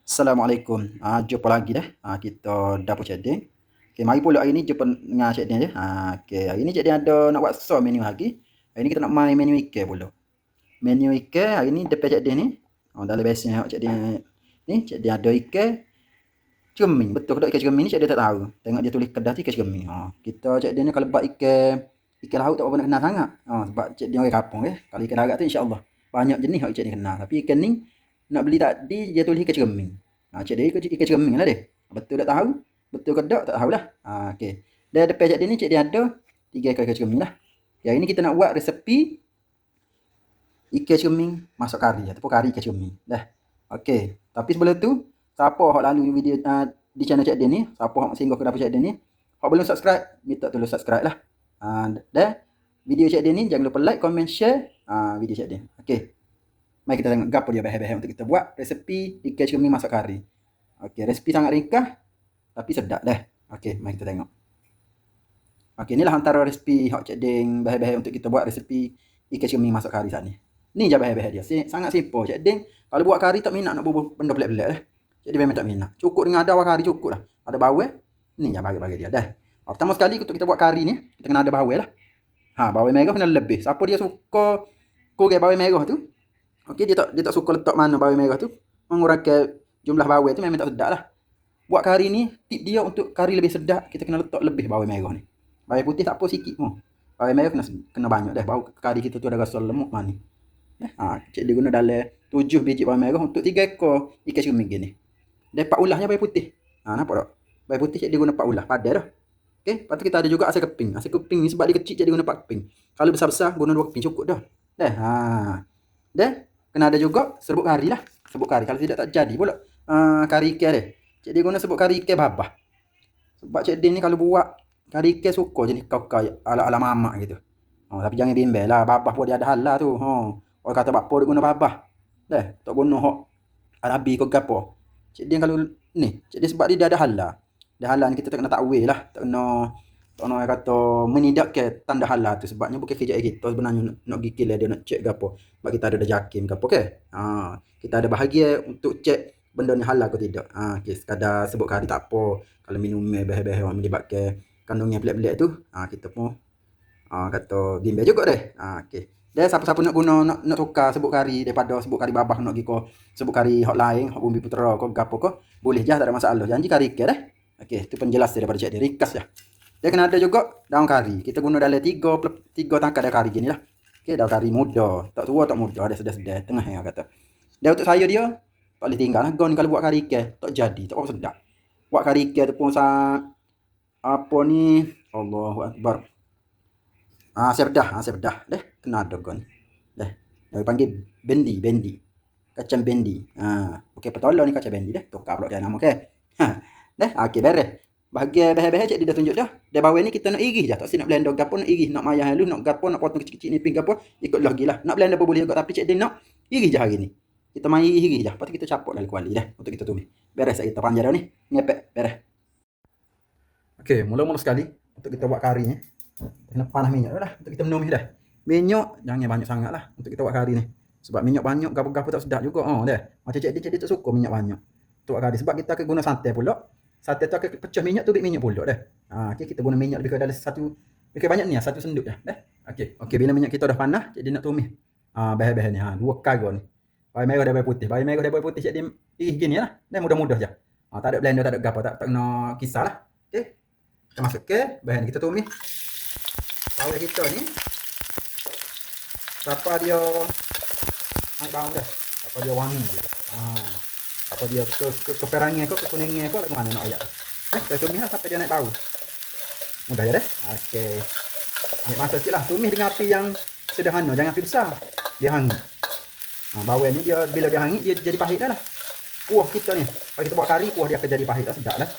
Assalamualaikum. Jumpa lagi dah. Kita dapur Cik Din. Okey, mari pula hari ni jumpa dengan Cik Din je. Okey, hari ni Cik Din ada nak buat so menu lagi. Hari ni kita nak main menu ikan pula. Menu ikan hari ni depan Cik Din ni. Dalam biasanya Cik Din ni, Cik Din ada ikan cermin. Betul ke tak ikan cermin ni Cik Din tak tahu. Tengok dia tulis kedah tu ikan cermin. Kita Cik Din ni kalau buat ikan laut tak apa nak kenal sangat. Sebab Cik Din orang kampung ke. Kalau ikan darat tu insya-Allah banyak jenis yang Cik Din kenal. Tapi ikan ni nak beli tadi dia tulis ikan cermin. Cik dia ikan cermin lah dia. Betul tak tahu? Betul ke tak tahulah. Okey. Dia depan Cik dia ni Cik dia ada 3 ekor ikan cermin lah. Hari ni kita nak buat resepi ikan cermin masak kari ataupun kari ikan cermin. Dah. Okey. Tapi sebelum tu, siapa hak lalu video di channel Cik dia ni, siapa hak singgah ke dapur Cik dia ni, hak belum subscribe, minta tolong subscribe lah. Dah. Video Cik dia ni jangan lupa like, comment, share video Cik dia. Okey. Mari kita tengok gapo dia bahan-bahan untuk kita buat resepi ikan cermin masak kari. Okey, resepi sangat ringkas tapi sedap dah. Okey, mari kita tengok. Okey, inilah antara resepi hak Cik Ding bahan-bahan untuk kita buat resepi ikan cermin masak kari saat ni. Ni je bahan-bahan dia. Sangat simple Cik Ding. Kalau buat kari tak minat nak bubuh benda pelik-pelik dah. Cik Ding memang tak minat. Cukup dengan ada kari cukup lah. Ada bawang. Ni je bagi dia dah. Pertama sekali untuk kita buat kari ni, kita kena ada bawang lah. Bawang merah kena lebih. Siapa dia suka kurang bawang merah tu, okey, dia tak suka letak mana bawang merah tu, mengurangkan jumlah bawang tu memang tak sedap lah. Buat kari ni, tip dia untuk kari lebih sedap, kita kena letak lebih bawang merah ni. Bawang putih tak apa sikit pun. Bawang merah kena banyak dah. Bau kari kita tu ada rasa lemuk manis. Cik dia guna dalam 7 biji bawang merah untuk 3 ekor ikan cermin gini. Dan 4 ulahnya bawang putih. Nampak tak? Bawang putih cik dia guna 4 ulah, padan dah. Okey, lepas tu kita ada juga asam keping. Asam keping ni sebab dia kecil cik dia guna 4 keping. Kalau besar-besar guna 2 keping cukup dah. Dah. Kena ada juga serbuk kari lah. Serbuk kari. Kalau tidak tak jadi pula kari ikan dia. Cik dia guna serbuk kari ikan babah. Sebab Cik dia ni kalau buat kari ikan suka jenis kau-kau ala-ala mamak gitu. Tapi jangan bimbel lah. Babah pun dia ada hal lah tu. Orang kata bapa dia guna babah. Dah. Tak guna hok arabi ke gapo. Cik dia kalau ni. Cik dia sebab dia ada hal lah. Dia halan kita tak kena takwil lah. Tak kena kata menidak ke tanda halal tu sebabnya bukan kerja kita sebenarnya nak gigil dia nak cek gapo sebab kita ada jakim gapo ke kita ada bahagia untuk cek benda ni halal ke tidak okey sekadar sebut kari tak apa kalau minum bahan-bahan yang melibatkan kandungan pelik-pelik tu kita pun kata bimbel juga deh okey dia siapa-siapa nak guna nak tukar sebut kari daripada sebut kari babah nak giko sebut kari hak lain hak bumbu putera ke gapo ke boleh je tak ada masalah janji kari ke dah okey itu penjelas daripada cik dia ringkas je. Dia kena ada juga daun kari. Kita guna dalam 3 tangkai daun kari gini lah. Okey, daun kari muda. Tak tua tak muda. Ada sedar-sedar. Tengah yang kata. Dan untuk saya dia, tak boleh tinggal lah. Gon kalau buat kari ikan, tak jadi. Tak apa sedap. Buat kari ikan tu pun apa ni? Allahu Akbar. Sepedah. Dah, kena ada gon. Dah. Dia panggil bendi. Kacang bendi. Okey, petolong ni kacang bendi dah. Tukar pula dia nama okey. Dah, okey beres. Bahagian bahan-bahan cik dia dah tunjuk dah. Dia bawang ni kita nak iris je. Tak nak blender gapo nak iris, nak mayah halus, nak gapo, nak potong kecil-kecil niping gapo, ikut lagi lah. Nak blender pun boleh juga tapi cik dia nak iris je hari ni. Kita main iris je. Lepas tu kita capuk dalam kuali dah untuk kita tumis. Beres kita panjang dah ni. Ngepek, beres. Okey, mula-mula sekali untuk kita buat kari ni. Kena panas minyak dah untuk kita menumis dah. Minyak jangan banyak sangat lah untuk kita buat kari ni. Sebab minyak banyak gapo-gapo tak sedap juga. Dah. Macam cik dia tak suka minyak banyak. Untuk buat kari sebab kita akan guna santai pula. Santai tu akan pecah minyak tu minyak pulak dah. Okey kita guna minyak lebih kurang dalam lebih banyak ni satu senduk dah. Okey bila minyak kita dah panas, jadi nak tumis. Bahan-bahan ni 2 kargo ni. Bawang merah dan bawang putih. Bawang merah dan bawang putih jadi gini lah. Dan mudah-mudah je. Tak ada blender, tak ada gapo, tak kena kisah lah. Okey. Kita masuk ke bahan kita tumis. Bawang kita ni siapa dia naik bau dah. Siapa dia wangi. Apa dia keperangan kau kekuningnya kau ke mana nak ayak. Kita tumis lah sampai dia naik bau. Mudah ya dah. Okey. Ambil masa sikitlah. Tumis dengan api yang sederhana, jangan api besar. Dia hangit. Bawang ni dia bila dia hangit dia jadi pahit dah lah. Kuah kita ni, kalau kita buat kari kuah dia akan jadi pahit dah sedap dah.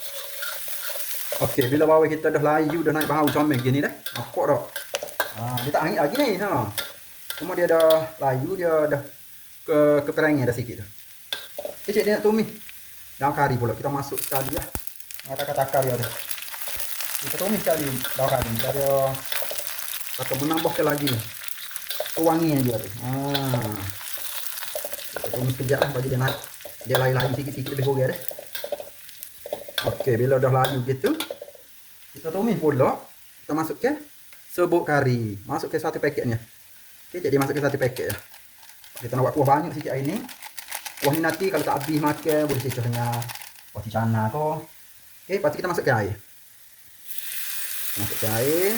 Okey, bila bawang kita dah layu dah naik bau comel gini dah. Nampak tak? Dia tak hangit lagi ni. Cuma dia dah layu, dia dah keperangan dah sikit dah. Cik dia nak tumis daun kari pula kita masuk sekali lah takar-takar dia tu kita tumis sekali daun kari dia kata menambahkan lagi wangi dia tu kita tumis kejap lah bagi dia naik Dia layu-layu sikit-sikit lebih kurang dah. Okey, bila dah layu gitu, kita tumis pula. Kita masuk ke serbuk kari. Masuk ke satu paketnya. Okey, jadi masuk ke satu paket ya. Kita nak buat kuah banyak sikit hari ni. Kuah ni nanti kalau tak habis makan boleh cecoh dengan roti canai ke. Okey, lepas tu kita masuk ke air. Masuk ke air.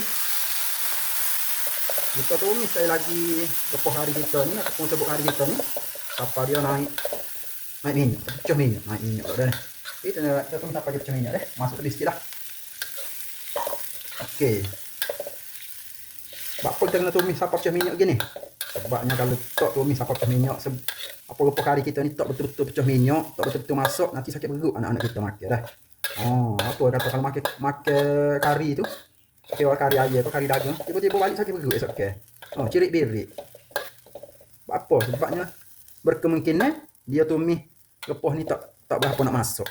Kita tumis sekali lagi lepas hari kita ni ataupun serbuk hari kita ni sampai dia naik minyak, pecah minyak, naik minyak dah ni. Okey, kita tumis sampai dia pecah minyak dah. Masuk tadi sikit lah. Okey. Sebab apa kita kena tumis sampai pecah minyak gini? Sebabnya kalau tak tumis sampai pecah minyak, apa lepas hari kita ni tak betul-betul pecah minyak, tak betul-betul masuk, nanti sakit perut anak-anak kita makan dah. Apa kata kalau makan kari tu, okey, kari ayam atau kari daging, tiba-tiba balik sakit perut esok ke. Cirit-birit. Apa? Sebabnya berkemungkinan dia tumis lepas ni tak berapa nak masuk.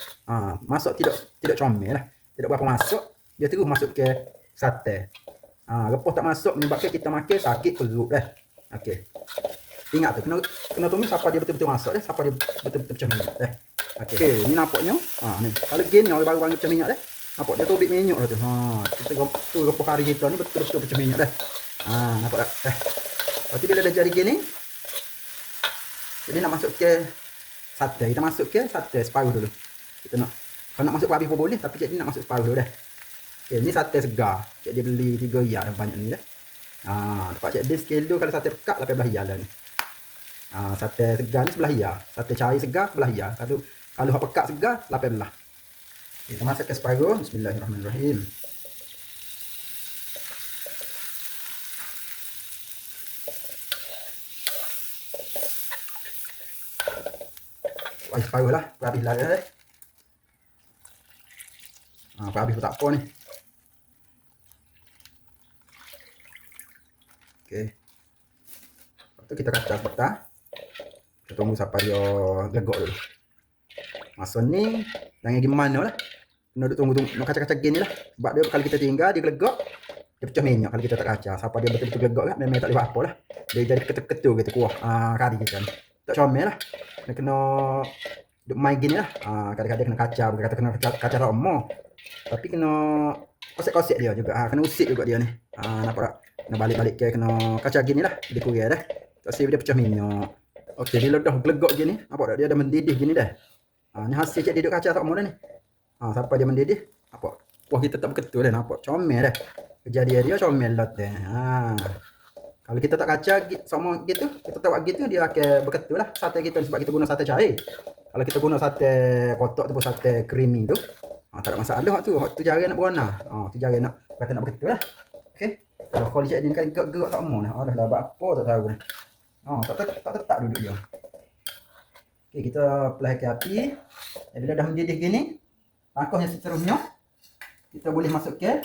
Masuk tidak comel lah. Tidak berapa masuk, dia terus masuk ke sate. Lepas tak masuk menyebabkan kita makan sakit perut dah. Okey. Ingat tu kena tumis sampai dia betul-betul masuk dah, sampai dia betul-betul pecah minyak dah. Okey, ni nampaknya. Ni. Kalau gini orang baru pecah minyak dah. Nampak dia tubik minyak dah tu. Kita tu repuk kari kita ni betul-betul pecah minyak dah. Nampak tak? Lepas bila dah jadi gini, jadi nak masuk ke sate. Kita masuk ke sate separuh dulu. Kita nak, kalau nak masuk habis pun boleh, tapi jadi nak masuk separuh dulu dah. Okay, ni sate segar. Jadi beli 3 riyal dah banyak ni dah. Dapat cek dia sekilo kalau sate pekat 18 riyal dah ni. Sate segar ni 11 riyal. Sate cair segar 11 riyal. Kalau hak pekat segar 18. Okay, kita masak ke separuh. Bismillahirrahmanirrahim. Separuh lah, habis lah dah. Habis pun tak apa ni. Okey. Lepas tu kita kacau-kacau. Kita tunggu sampai dia legok dulu. Masa ni jangan pergi mana lah. Kena duduk tunggu nak kacau-kacau gini lah. Sebab dia kalau kita tinggal dia legok, dia pecah minyak kalau kita tak kacau. Sampai dia betul-betul legok kan, memang tak boleh apa lah. Dia jadi ketul-ketul gitu kuah kari kita ni. Tak comel lah. Kena duk main gini lah. Kadang-kadang kena kacau, kata kena kacau lama. Tapi kena kosek-kosek dia juga. Kena usik juga dia ni. Nampak tak? Kena balik-balik ke, kena kacau gini lah. Dia kurang dah. Tak save dia pecah minyak. Okey, bila dah gelegok gini, nampak tak? Dia dah mendidih gini dah. Ni hasil cik dia duk kacau tak mau dah ni. Sampai dia mendidih. Nampak? Kuah kita tak betul dah. Nampak? Comel dah. Kejadian dia comel lot dah. Kalau kita tak kacau sama gitu, kita tak buat gitu, dia akan berketul lah sate kita sebab kita guna sate cair. Kalau kita guna sate kotak tu, sate creamy tu, tak ada masalah tu. Tu jarang nak berwarna. Tu jarang nak kata nak berketul lah. Okey. Kalau cik ni kan gerak tak mau dah. Dah buat apa tak tahu dah. Tak tetap duduk dia. Okey, kita perlahankan api. Bila dah mendidih gini, langkah yang seterusnya kita boleh masuk ke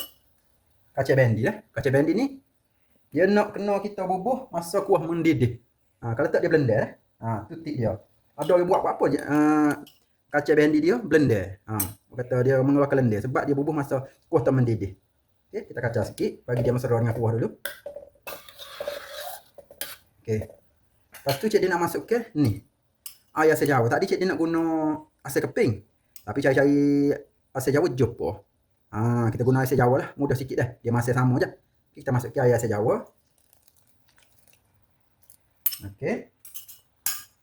kacang bendi lah. Kacang bendi ni dia nak kena kita bubuh masa kuah mendidih. Kalau tak dia blender tutik dia. Ada orang buat apa je kacang bendi dia blender. Kata dia mengeluarkan blender sebab dia bubuh masa kuah tak mendidih. Okey, kita kacau sikit bagi dia mesra dengan kuah dulu. Okey. Lepas tu cik dia nak masuk ke ni. Air asam Jawa. Tadi cik dia nak guna asam keping. Tapi cari-cari asam Jawa jumpa. Kita guna asam Jawa lah, mudah sikit dah. Dia masih sama je. Kita masuk ke air asam Jawa. Okey.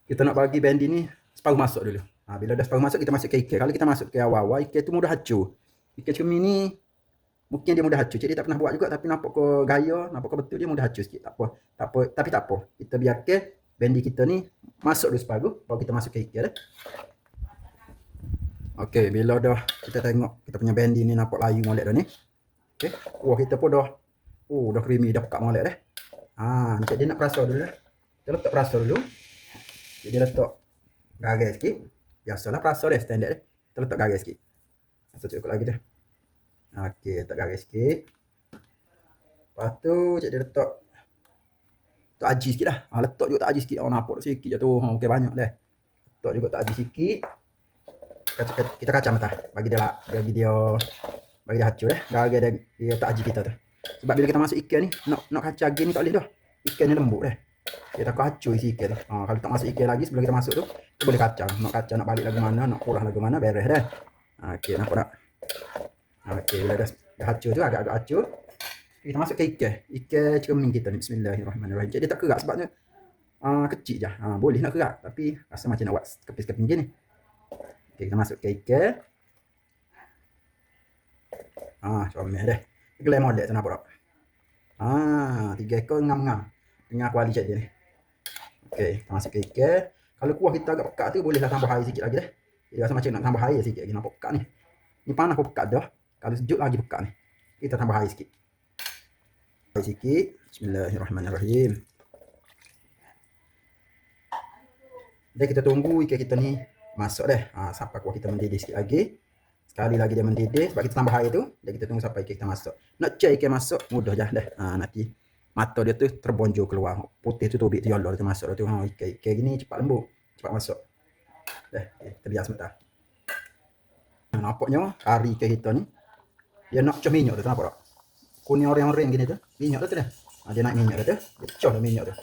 Kita nak bagi bendi ni separuh masuk dulu. Bila dah separuh masuk, kita masuk ke ikan. Kalau kita masuk ke awal-awal, ikan tu mudah hancur. Ikan cumi ni mungkin dia mudah hancur. Cik dia tak pernah buat juga, tapi nampak ke gaya, nampak ke betul dia mudah hancur sikit. Tak apa. Tapi tak apa. Kita biarkan bendi kita ni masuk dulu separuh, baru kita masuk ke ikan dah. Okey, bila dah kita tengok kita punya bendi ni nampak layu molek dah ni. Okey. Wah, kita pun dah creamy, dah pekat molek dah. Cik dia nak perasa dulu dah. Kita letak perasa dulu. Jadi letak garam sikit. Biasalah perasa dia standard dia. Kita letak garam sikit. Masa cukup lagi dah. Okey, letak garam sikit. Lepas tu cik dia letak aji sikit lah. Letak juga tak aji sikit. Nampak sikit je tu. Okey, banyak dah. Letak juga tak aji sikit. Kita kacau mentah. Bagi dia hancur dah. Garam dia tak aji kita tu. Sebab bila kita masuk ikan ni, nak kacau gini tak boleh dah. Ikan ni lembut dah. Kita kacau isi ikan tu. Kalau tak masuk ikan lagi sebelum kita masuk tu, kita boleh kacang. Nak kacang, nak balik lagu mana, nak kurang lagu mana, beres dah. Okey, nampak tak? Okey, bila dah kacau tu, agak-agak kacau. Kita masuk ke ikan. Ikan cermin kita ni. Bismillahirrahmanirrahim. Jadi dia tak kerak sebabnya kecil je. Boleh nak kerak. Tapi rasa macam nak buat kepis-kepis macam ni. Okey, kita masuk ke ikan. Comel dah. Gelai molek tu nampak tak? 3 ekor ngam-ngam. Dengan kuali cik dia ni. Okey, kita masuk ke ikan. Kalau kuah kita agak pekat tu, bolehlah tambah air sikit lagi dah. Jadi rasa macam nak tambah air sikit lagi. Nampak pekat ni. Ni panas pun pekat dah. Kalau sejuk lagi pekat ni. Kita tambah air sikit. Air sikit. Bismillahirrahmanirrahim. Dan kita tunggu ikan kita ni masuk dah. Sampai kuah kita mendidih sikit lagi. Sekali lagi dia mendidih. Sebab kita tambah air tu. Dan kita tunggu sampai ikan kita masuk. Nak cek ikan masuk, mudah je dah. Nanti mata dia tu terbonjol keluar. Putih tu tubik tu yolor tu masuk tu. Ikan gini cepat lembut. Cepat masuk. Dah, kita biar sebentar. Nampaknya kari ikan kita ni. Dia nak pecah minyak tu, nampak tak? Kuning orang-orang gini tu. Minyak tu dah. Dia naik minyak tu. Dia pecah dah minyak tu.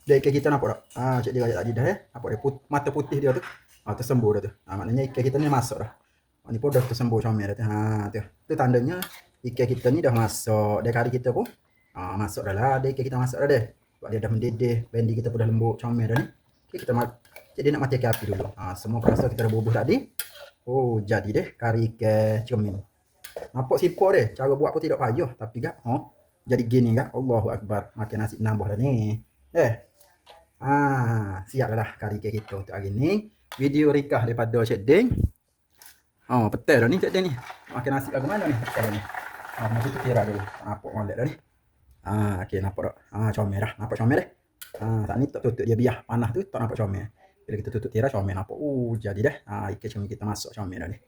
Dia ikan kita nampak tak? Cik dia rajak tadi dah. Nampak dia mata putih dia tu. Tersembuh dah tu. Maknanya ikan kita ni masuk dah. Ni pun dah tersembuh comel dah tu. Tu tandanya ikan kita ni dah masuk. Dia kari kita pun masuk dah lah. Dia ikan kita masuk dah dah. Sebab dia dah mendidih. Bendi kita pun dah lembut comel dah ni. Okay, jadi nak matikan api dulu. Semua perasa kita dah bubuh tadi. Jadi deh kari ikan cermin. Nampak simpel deh. Cara buat pun tidak payah. Tapi gak, jadi gini gak. Allahu Akbar. Makan nasi nambah dah ni. Siap dah kari ikan kita untuk hari ni. Video rikah daripada Cik Ding. Petai dah ni Cik Ding ni. Makan nasi lagu mana ni? Petai ni. Mesti tu kira dulu. Nampak molek dah ni. Okey, nampak tak? Comel dah. Nampak comel dah. Tak ni tak tutup dia biar. Panas tu tak nampak comel. Bila kita tutup tirai comel nampak. Jadi dah. Ikan cermin kita masuk comel dah ni.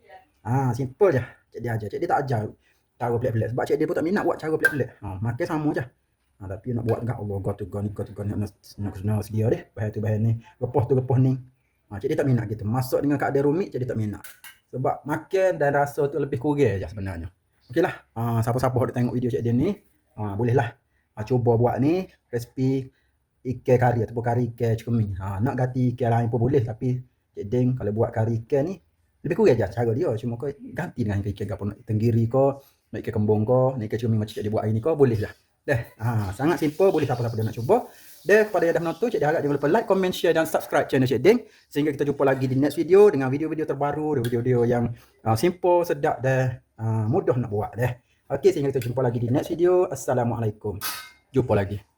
Simple je. Cik dia ajar. Cik dia tak ajar cara pelik-pelik. Sebab cik dia pun tak minat buat cara pelik-pelik. Makan sama je. Tapi nak buat enggak Allah gotu nak sedia deh. Bahan tu bahan ni. Repoh tu repoh ni. Cik dia tak minat gitu. Masuk dengan keadaan rumit cik dia tak minat. Sebab makan dan rasa tu lebih kurang je sebenarnya. Okeylah. Siapa-siapa nak tengok video cik dia ni, bolehlah cuba buat ni resipi ikan kari ataupun kari ikan cermin. Nak ganti ikan lain pun boleh tapi Cik Ding kalau buat kari ikan ni lebih kurang je cara dia. Cuma kau ganti dengan ikan gapo nak tenggiri ko, nak ikan kembung ko, nak ikan cermin macam Cik dia buat hari ni ko boleh lah. Sangat simple, boleh siapa-siapa dia nak cuba. Dan kepada yang dah menonton, Cik dia harap jangan lupa like, comment, share dan subscribe channel Cik Ding sehingga kita jumpa lagi di next video dengan video-video terbaru, video-video yang simple, sedap dan mudah nak buat dah. Okey, sehingga kita jumpa lagi di next video. Assalamualaikum. Jumpa lagi.